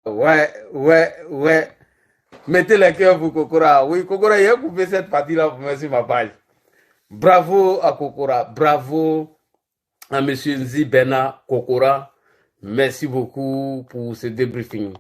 Ouais, ouais, ouais. Mettez les cœurs pour Kokora. Oui, Kokora, il a coupé cette partie-là pour me sur ma page. Bravo à Kokora. Bravo à Monsieur Nzi Bena Kokora. Merci beaucoup pour ce débriefing.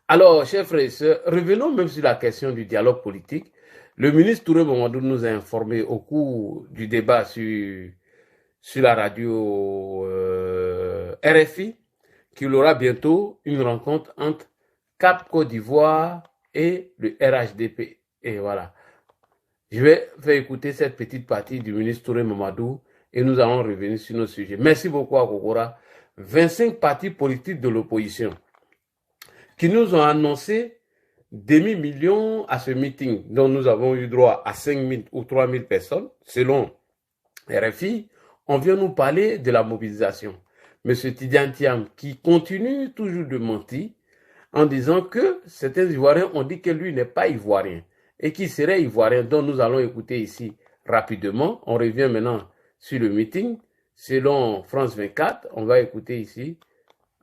Alors, chers frères et sœurs, revenons même sur la question du dialogue politique. Le ministre Touré Mamadou nous a informé au cours du débat sur la radio RFI qu'il aura bientôt une rencontre entre Cap Côte d'Ivoire et le RHDP. Et voilà. Je vais faire écouter cette petite partie du ministre Touré Mamadou et nous allons revenir sur nos sujets. Merci beaucoup à Kokora. 25 partis politiques de l'opposition qui nous ont annoncé demi-million à ce meeting dont nous avons eu droit à 5 000 ou 3 000 personnes, selon RFI. On vient nous parler de la mobilisation. Monsieur Tidiane Thiam, qui continue toujours de mentir en disant que certains Ivoiriens ont dit que lui n'est pas Ivoirien et qu'il serait Ivoirien, dont nous allons écouter ici rapidement. On revient maintenant sur le meeting. Selon France 24, on va écouter ici.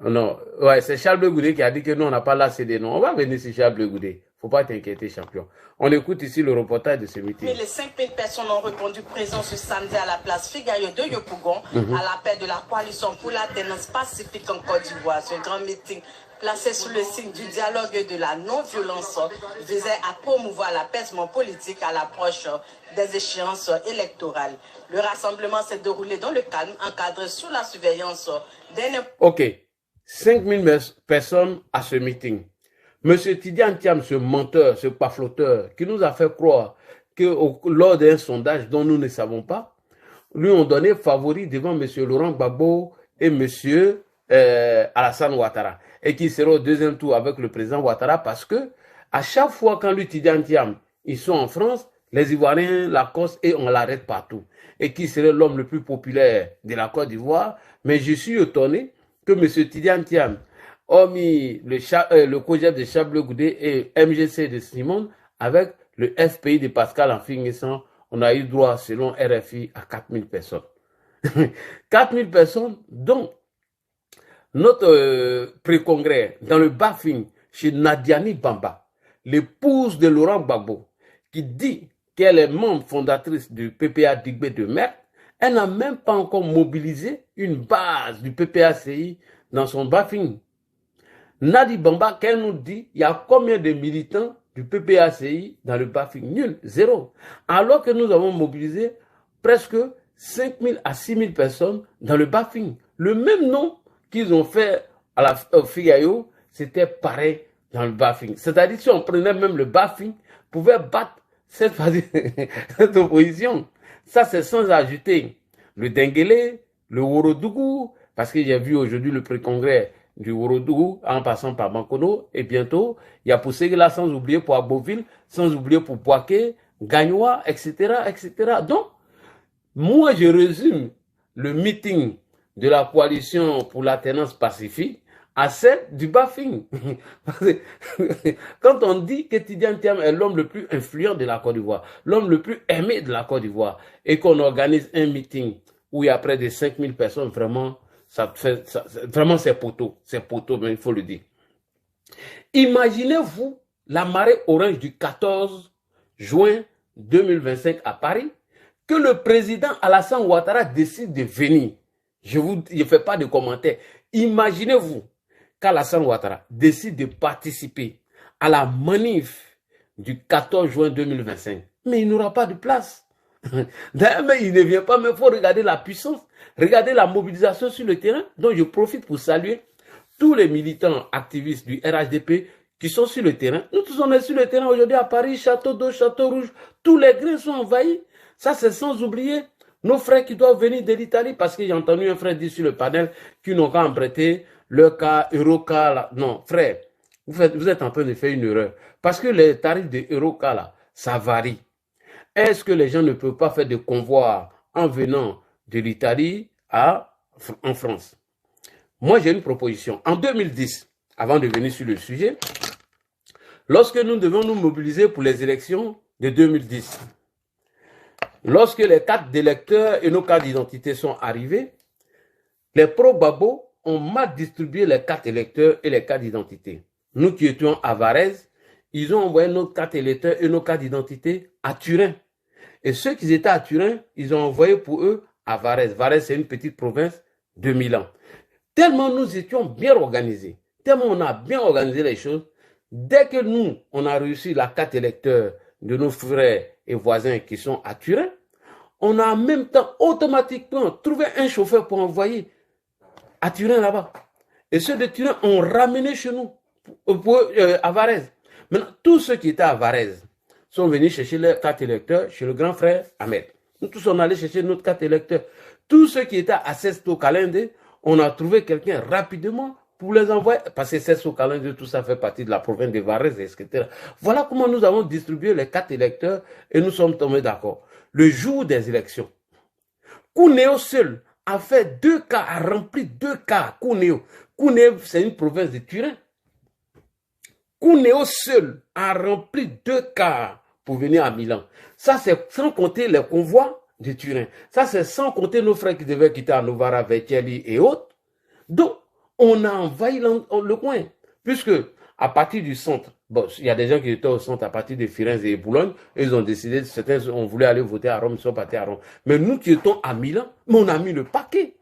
Non, ouais, c'est Charles Bleu Goudé qui a dit que nous, on n'a pas lassé des noms. On va venir sur Charles Bleu Goudé. Faut pas t'inquiéter, champion. On écoute ici le reportage de ce meeting. Les 5000 personnes ont répondu présent ce samedi à la place Figayo de Yopougon à l'appel de la coalition pour la tenance pacifique en Côte d'Ivoire. Ce grand meeting placé sous le signe du dialogue et de la non-violence visait à promouvoir l'apaisement politique à l'approche des échéances électorales. Le rassemblement s'est déroulé dans le calme, encadré sous la surveillance d'un... Ok, 5000 personnes à ce meeting. Monsieur Tidiane Thiam, ce menteur, ce pafloteur, qui nous a fait croire que lors d'un sondage dont nous ne savons pas, lui ont donné favori devant monsieur Laurent Gbagbo et monsieur Alassane Ouattara, et qui sera au deuxième tour avec le président Ouattara, parce que à chaque fois quand lui Tidiane Thiam, ils sont en France, les Ivoiriens l'accostent et on l'arrête partout. Et qui serait l'homme le plus populaire de la Côte d'Ivoire. Mais je suis étonné que monsieur Tidiane Thiam, hormis le COJEP de Charles Goudé et MGC de Simone, avec le FPI de Pascal en finissant, on a eu droit, selon RFI, à 4000 personnes. 4000 personnes, dont notre pré-congrès, dans le Bafing, chez Nadiani Bamba, l'épouse de Laurent Gbagbo, qui dit qu'elle est membre fondatrice du PPA Digbé de Merck, elle n'a même pas encore mobilisé une base du PPACI dans son Bafing. Nadi Bamba, qu'elle nous dit, il y a combien de militants du PPACI dans le Bafing? Nul, zéro. Alors que nous avons mobilisé presque 5 000 à 6 000 personnes dans le Bafing. Le même nom qu'ils ont fait à la Figayo, c'était pareil dans le Bafing. C'est-à-dire, si on prenait même le Bafing, pouvait battre cette opposition. Ça, c'est sans ajouter le Denguele, le Worodougou, parce que j'ai vu aujourd'hui le pré-congrès du Worodougou en passant par Bankono, et bientôt, il y a pour là, sans oublier pour Aboville, sans oublier pour Boaké, Gagnoa, etc., etc. Donc, moi, je résume le meeting de la coalition pour l'alternance pacifique à celle du Bafing. Quand on dit que Tidiane Thiam est l'homme le plus influent de la Côte d'Ivoire, l'homme le plus aimé de la Côte d'Ivoire, et qu'on organise un meeting où il y a près de 5000 personnes, vraiment, vraiment c'est poteau, mais il faut le dire. Imaginez-vous la marée orange du 14 juin 2025 à Paris, que le président Alassane Ouattara décide de venir. Je ne fais pas de commentaires. Imaginez-vous qu'Alassane Ouattara décide de participer à la manif du 14 juin 2025. Mais il n'aura pas de place. D'ailleurs, il ne vient pas, mais il faut regarder la puissance, regarder la mobilisation sur le terrain. Donc, je profite pour saluer tous les militants activistes du RHDP qui sont sur le terrain. Nous tous, on est sur le terrain aujourd'hui à Paris, Château d'Eau, Château Rouge. Tous les grains sont envahis. Ça, c'est sans oublier nos frères qui doivent venir de l'Italie, parce que j'ai entendu un frère dire sur le panel qu'ils n'ont qu'à emprunter leur cas, Eurocar, là. Non, frère, vous êtes en train de faire une erreur. Parce que les tarifs de Eurocar, là, ça varie. Est-ce que les gens ne peuvent pas faire des convois en venant de l'Italie en France? Moi, j'ai une proposition. En 2010, avant de venir sur le sujet, lorsque nous devons nous mobiliser pour les élections de 2010, lorsque les cartes d'électeurs et nos cartes d'identité sont arrivées, les pro-Gbagbo ont mal distribué les cartes électeurs et les cartes d'identité. nous qui étions à Varèse, ils ont envoyé nos cartes électeurs et nos cartes d'identité à Turin. Et ceux qui étaient à Turin, ils ont envoyé pour eux à Varèse. Varèse, c'est une petite province de Milan. Tellement nous étions bien organisés, tellement on a bien organisé les choses, dès que nous, on a réussi la carte électeur de nos frères et voisins qui sont à Turin, on a en même temps automatiquement trouvé un chauffeur pour envoyer à Turin là-bas. Et ceux de Turin ont ramené chez nous, à Varèse. Maintenant, tous ceux qui étaient à Varèse sont venus chercher leur carte électeur chez le grand frère Ahmed. Nous tous, on allait chercher notre carte électeur. Tous ceux qui étaient à Sesto Calende, on a trouvé quelqu'un rapidement pour les envoyer. Parce que Sesto Calende, tout ça fait partie de la province de Varèse, etc. Voilà comment nous avons distribué les cartes électeurs et nous sommes tombés d'accord. Le jour des élections, Cuneo seul a fait 2 cas, a rempli 2 cas. Cuneo, c'est une province de Turin. Cuneo seul a rempli 2 cas pour venir à Milan. Ça, c'est sans compter les convois de Turin. Ça, c'est sans compter nos frères qui devaient quitter à Novara, Vercelli et autres. Donc, on a envahi le coin. Puisque, à partir du centre, bon, il y a des gens qui étaient au centre à partir de Firenze et Boulogne, et ils ont décidé, certains ont voulu aller voter à Rome, ils sont partis à Rome. Mais nous qui étions à Milan, on a mis le paquet.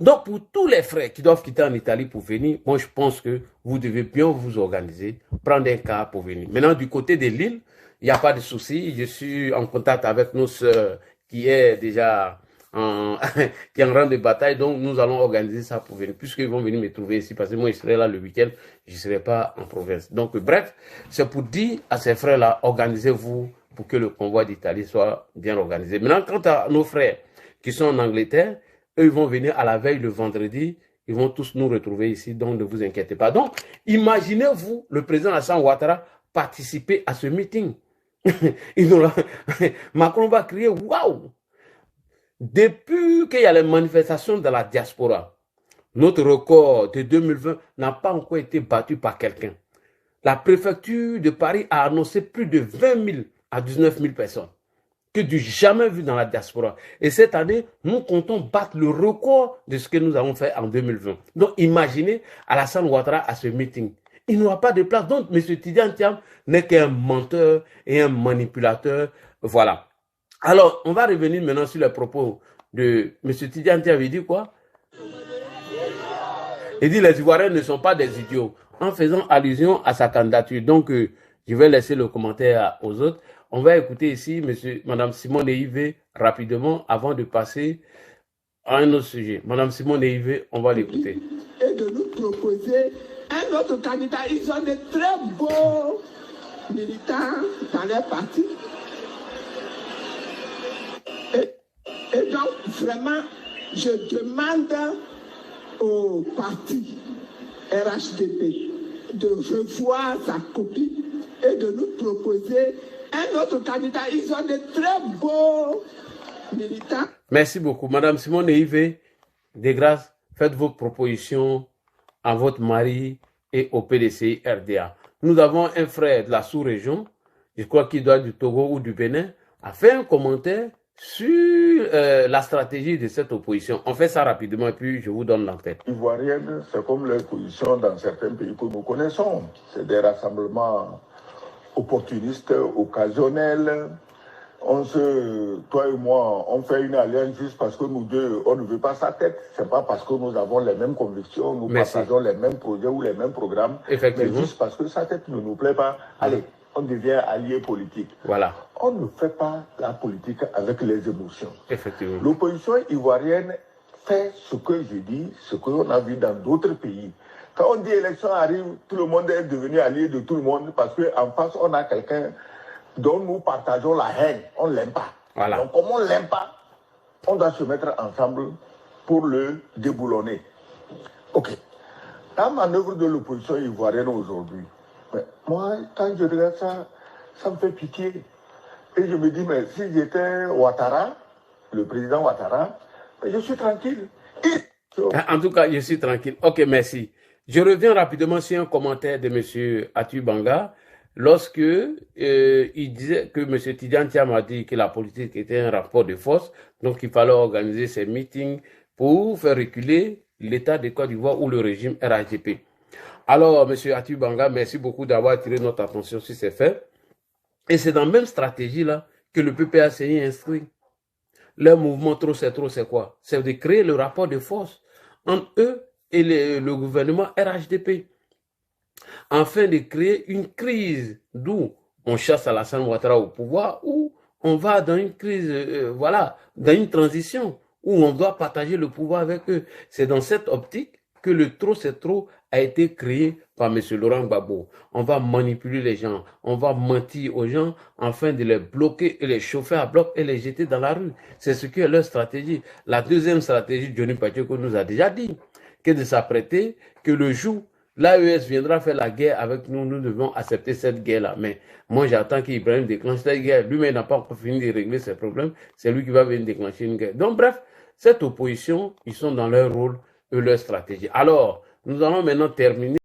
Donc, pour tous les frères qui doivent quitter en Italie pour venir, moi, je pense que vous devez bien vous organiser, prendre un cas pour venir. Maintenant, du côté de l'île, il n'y a pas de souci. Je suis en contact avec nos sœurs qui est déjà qui est en rang de bataille. Donc, nous allons organiser ça pour venir, puisqu'ils vont venir me trouver ici, parce que moi, je serai là le week-end, je ne serai pas en province. Donc, bref, c'est pour dire à ces frères-là, organisez-vous pour que le convoi d'Italie soit bien organisé. Maintenant, quant à nos frères qui sont en Angleterre, eux, ils vont venir à la veille le vendredi. Ils vont tous nous retrouver ici, donc ne vous inquiétez pas. Donc, imaginez-vous le président Alassane Ouattara participer à ce meeting. Macron va crier « Waouh !» Depuis qu'il y a les manifestations de la diaspora, notre record de 2020 n'a pas encore été battu par quelqu'un. La préfecture de Paris a annoncé plus de 20 000 à 19 000 personnes. Que du jamais vu dans la diaspora. Et cette année, nous comptons battre le record de ce que nous avons fait en 2020. Donc, imaginez Alassane Ouattara à ce meeting. Il n'aura pas de place. Donc, M. Tidiane Thiam n'est qu'un menteur et un manipulateur. Voilà. Alors, on va revenir maintenant sur les propos de M. Tidiane Thiam. Il dit quoi? Il dit les Ivoiriens ne sont pas des idiots. En faisant allusion à sa candidature. Donc, je vais laisser le commentaire aux autres. On va écouter ici Mme Simone Yves rapidement avant de passer à un autre sujet. Mme Simone Yves, on va l'écouter. Et de nous proposer un autre candidat. Ils ont de très beaux militants dans leur parti. Et donc, vraiment, je demande au parti RHDP de revoir sa copie et de nous proposer un autre candidat. Ils ont de très beaux militants. Merci beaucoup. Madame Simone Yves, de grâce, faites vos propositions à votre mari et au PDCI RDA. Nous avons un frère de la sous-région, je crois qu'il doit être du Togo ou du Bénin, a fait un commentaire sur la stratégie de cette opposition. On fait ça rapidement et puis je vous donne l'antenne. Ivoirienne, c'est comme l'opposition dans certains pays que nous connaissons. C'est des rassemblements opportunistes, occasionnels. Toi et moi, on fait une alliance juste parce que nous deux, on ne veut pas sa tête. C'est pas parce que nous avons les mêmes convictions, nous partageons les mêmes projets ou les mêmes programmes. Effectivement. Mais juste parce que sa tête ne nous plaît pas. Allez, on devient allié politique. Voilà. On ne fait pas la politique avec les émotions. Effectivement. L'opposition ivoirienne fait ce que je dis, ce qu'on a vu dans d'autres pays. Quand on dit élection arrive, tout le monde est devenu allié de tout le monde parce qu'en face, on a quelqu'un dont nous partageons la haine. On ne l'aime pas. Voilà. Donc, comme on ne l'aime pas, on doit se mettre ensemble pour le déboulonner. OK. La manœuvre de l'opposition ivoirienne aujourd'hui, moi, quand je regarde ça, ça me fait pitié. Et je me dis, mais si j'étais Ouattara, le président Ouattara, je suis tranquille. En tout cas, je suis tranquille. Ok, merci. Je reviens rapidement sur un commentaire de M. Atu Banga lorsque il disait que M. Tidiane Thiam a dit que la politique était un rapport de force, donc il fallait organiser ces meetings pour faire reculer l'État de Côte d'Ivoire ou le régime RHDP. Alors, M. Atubanga, merci beaucoup d'avoir attiré notre attention sur ces faits. Et c'est dans la même stratégie-là que le PPA s'est inscrit. Leur mouvement trop, c'est quoi? C'est de créer le rapport de force entre eux et le gouvernement RHDP, afin de créer une crise d'où on chasse Alassane Ouattara au pouvoir, ou on va dans une crise, voilà, dans une transition, où on doit partager le pouvoir avec eux. C'est dans cette optique que le trop c'est trop a été créé par M. Laurent Gbagbo. On va manipuler les gens, on va mentir aux gens afin de les bloquer et les chauffer à bloc et les jeter dans la rue. C'est ce qui est leur stratégie. La deuxième stratégie, Johnny Pacheco nous a déjà dit, que de s'apprêter que le jour l'AES viendra faire la guerre avec nous, nous devons accepter cette guerre-là. Mais moi, j'attends qu'Ibrahim déclenche cette guerre. Lui-même n'a pas encore fini de régler ses problèmes. C'est lui qui va venir déclencher une guerre. Donc, bref, cette opposition, ils sont dans leur rôle et leur stratégie. Alors, nous allons maintenant terminer.